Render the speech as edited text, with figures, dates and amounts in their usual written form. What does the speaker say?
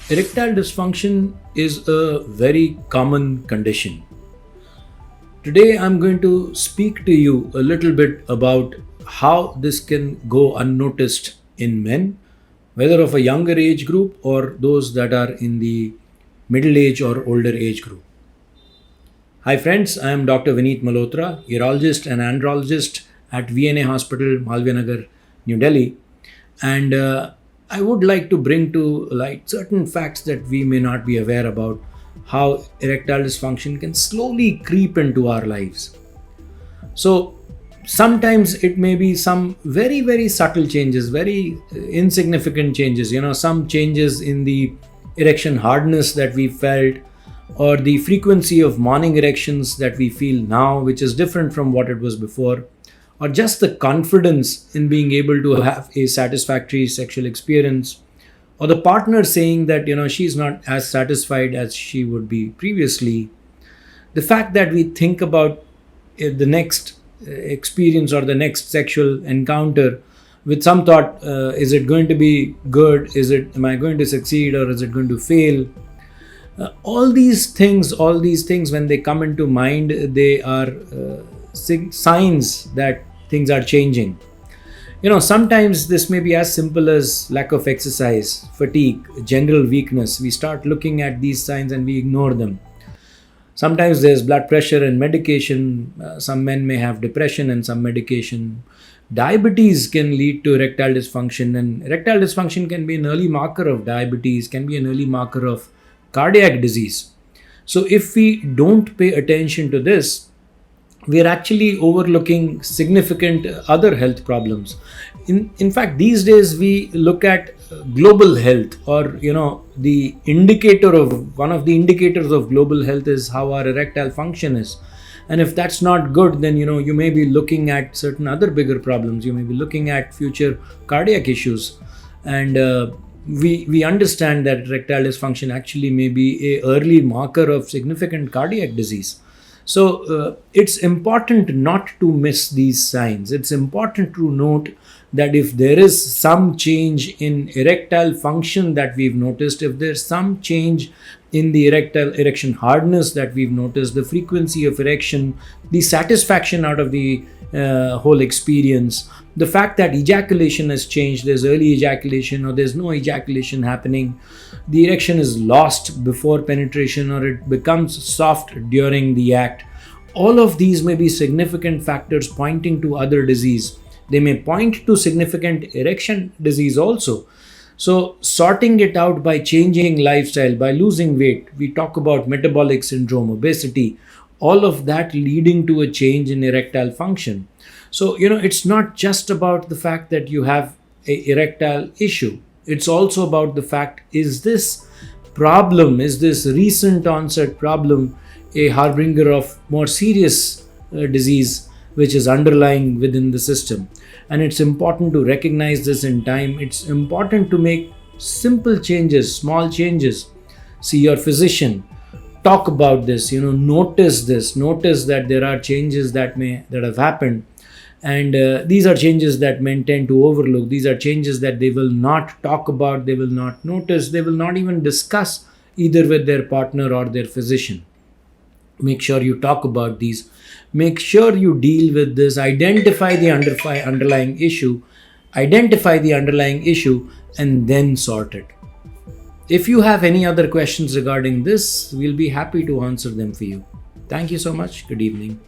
Erectile dysfunction is a very common condition. Today, I'm going to speak to you a little bit about how this can go unnoticed in men, whether of a younger age group or those that are in the middle age or older age group. Hi, friends, I am Dr. Vineet Malhotra, urologist and andrologist at VNA Hospital, Malvianagar, New Delhi. And I would like to bring to light certain facts that we may not be aware about how erectile dysfunction can slowly creep into our lives. So, sometimes it may be some very, very subtle changes, very insignificant changes, some changes in the erection hardness that we felt, or the frequency of morning erections that we feel now, which is different from what it was before, or just the confidence in being able to have a satisfactory sexual experience, or the partner saying that she's not as satisfied as she would be previously. The fact that we think about the next experience or the next sexual encounter with some thought, is it going to be good, am I going to succeed, or is it going to fail? All these things, when they come into mind, they are signs that things are changing. Sometimes this may be as simple as lack of exercise, fatigue, general weakness. We start looking at these signs and we ignore them. Sometimes there's blood pressure and medication. Some men may have depression and some medication. Diabetes can lead to erectile dysfunction, and erectile dysfunction can be an early marker of diabetes, can be an early marker of cardiac disease. So if we don't pay attention to this, we are actually overlooking significant other health problems. In fact, these days we look at global health, or the indicator of one of the indicators of global health is how our erectile function is. And if that's not good, then you may be looking at certain other bigger problems. You may be looking at future cardiac issues. And we understand that erectile dysfunction actually may be a early marker of significant cardiac disease. So it's important not to miss these signs. It's important to note that if there is some change in erectile function that we've noticed, if there's some change in the erection hardness that we've noticed, the frequency of erection, the satisfaction out of the whole experience, the fact that ejaculation has changed, there's early ejaculation or there's no ejaculation happening, the erection is lost before penetration or it becomes soft during the act. All of these may be significant factors pointing to other disease. They may point to significant erection disease also. So sorting it out by changing lifestyle, by losing weight, we talk about metabolic syndrome, obesity, all of that leading to a change in erectile function. So, it's not just about the fact that you have an erectile issue. It's also about the fact, is this recent onset problem a harbinger of more serious disease which is underlying within the system? And it's important to recognize this in time. It's important to make simple changes, small changes. See your physician. Talk about this, notice that there are changes that have happened. And these are changes that men tend to overlook. These are changes that they will not talk about, they will not notice, they will not even discuss either with their partner or their physician. Make sure you talk about these. Make sure you deal with this. Identify the underlying issue, and then sort it. If you have any other questions regarding this, we'll be happy to answer them for you. Thank you so much. Good evening.